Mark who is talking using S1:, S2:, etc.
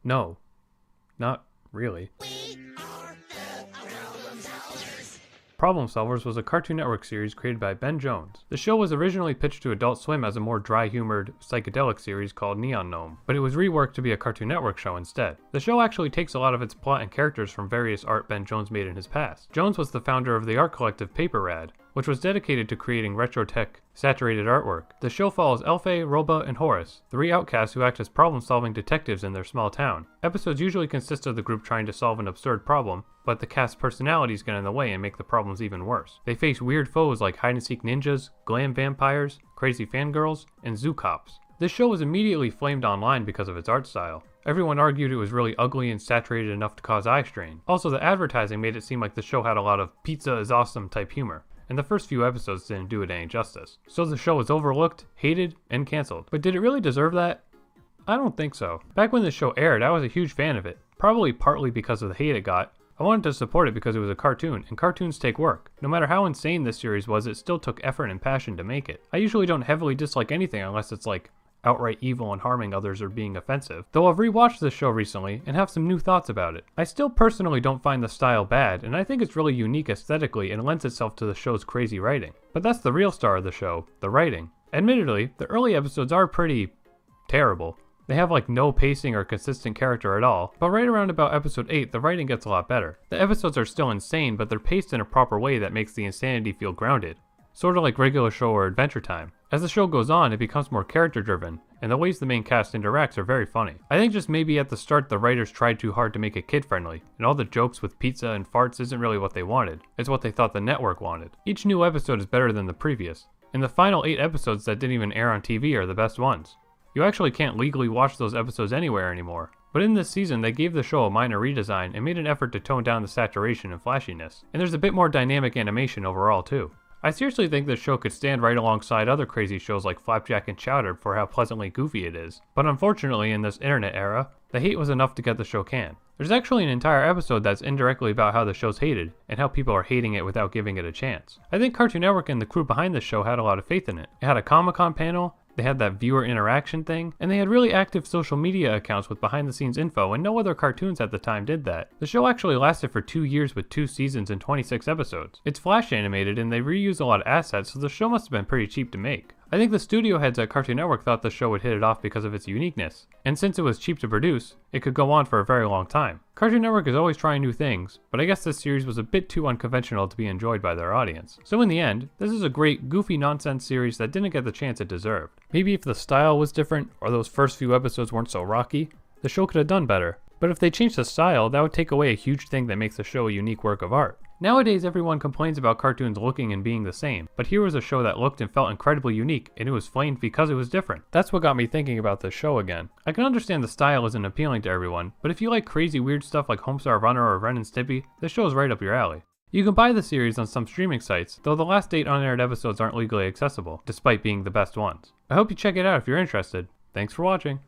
S1: No, not really. Problem Solverz was a Cartoon Network series created by Ben Jones. The show was originally pitched to Adult Swim as a more dry-humored, psychedelic series called Neon Gnome, but it was reworked to be a Cartoon Network show instead. The show actually takes a lot of its plot and characters from various art Ben Jones made in his past. Jones was the founder of the art collective Paper Rad, which was dedicated to creating retro-tech, saturated artwork. The show follows Elfay, Roba, and Horace, three outcasts who act as problem-solving detectives in their small town. Episodes usually consist of the group trying to solve an absurd problem, but the cast's personalities get in the way and make the problems even worse. They face weird foes like hide-and-seek ninjas, glam vampires, crazy fangirls, and zoo cops. This show was immediately flamed online because of its art style. Everyone argued it was really ugly and saturated enough to cause eye strain. Also, the advertising made it seem like the show had a lot of pizza is awesome type humor, and the first few episodes didn't do it any justice. So the show was overlooked, hated, and cancelled. But did it really deserve that? I don't think so. Back when the show aired, I was a huge fan of it, probably partly because of the hate it got. I wanted to support it because it was a cartoon, and cartoons take work. No matter how insane this series was, it still took effort and passion to make it. I usually don't heavily dislike anything unless it's like outright evil and harming others or being offensive, though I've rewatched this show recently and have some new thoughts about it. I still personally don't find the style bad, and I think it's really unique aesthetically and lends itself to the show's crazy writing. But that's the real star of the show, the writing. Admittedly, the early episodes are pretty terrible. They have like no pacing or consistent character at all, but right around about episode 8, the writing gets a lot better. The episodes are still insane, but they're paced in a proper way that makes the insanity feel grounded. Sort of like regular show or Adventure Time. As the show goes on, it becomes more character driven, and the ways the main cast interacts are very funny. I think just maybe at the start the writers tried too hard to make it kid friendly, and all the jokes with pizza and farts isn't really what they wanted, it's what they thought the network wanted. Each new episode is better than the previous, and the final 8 episodes that didn't even air on TV are the best ones. You actually can't legally watch those episodes anywhere anymore. But in this season, they gave the show a minor redesign and made an effort to tone down the saturation and flashiness. And there's a bit more dynamic animation overall too. I seriously think this show could stand right alongside other crazy shows like Flapjack and Chowder for how pleasantly goofy it is. But unfortunately, in this internet era, the hate was enough to get the show canned. There's actually an entire episode that's indirectly about how the show's hated, and how people are hating it without giving it a chance. I think Cartoon Network and the crew behind this show had a lot of faith in it. It had a Comic-Con panel, they had that viewer interaction thing, and they had really active social media accounts with behind the scenes info, and no other cartoons at the time did that. The show actually lasted for 2 years with 2 seasons and 26 episodes. It's flash animated and they reused a lot of assets, so the show must have been pretty cheap to make. I think the studio heads at Cartoon Network thought the show would hit it off because of its uniqueness, and since it was cheap to produce, it could go on for a very long time. Cartoon Network is always trying new things, but I guess this series was a bit too unconventional to be enjoyed by their audience. So in the end, this is a great, goofy nonsense series that didn't get the chance it deserved. Maybe if the style was different, or those first few episodes weren't so rocky, the show could have done better. But if they changed the style, that would take away a huge thing that makes the show a unique work of art. Nowadays, everyone complains about cartoons looking and being the same, but here was a show that looked and felt incredibly unique, and it was flamed because it was different. That's what got me thinking about this show again. I can understand the style isn't appealing to everyone, but if you like crazy weird stuff like Homestar Runner or Ren and Stimpy, this show is right up your alley. You can buy the series on some streaming sites, though the last 8 unaired episodes aren't legally accessible, despite being the best ones. I hope you check it out if you're interested. Thanks for watching.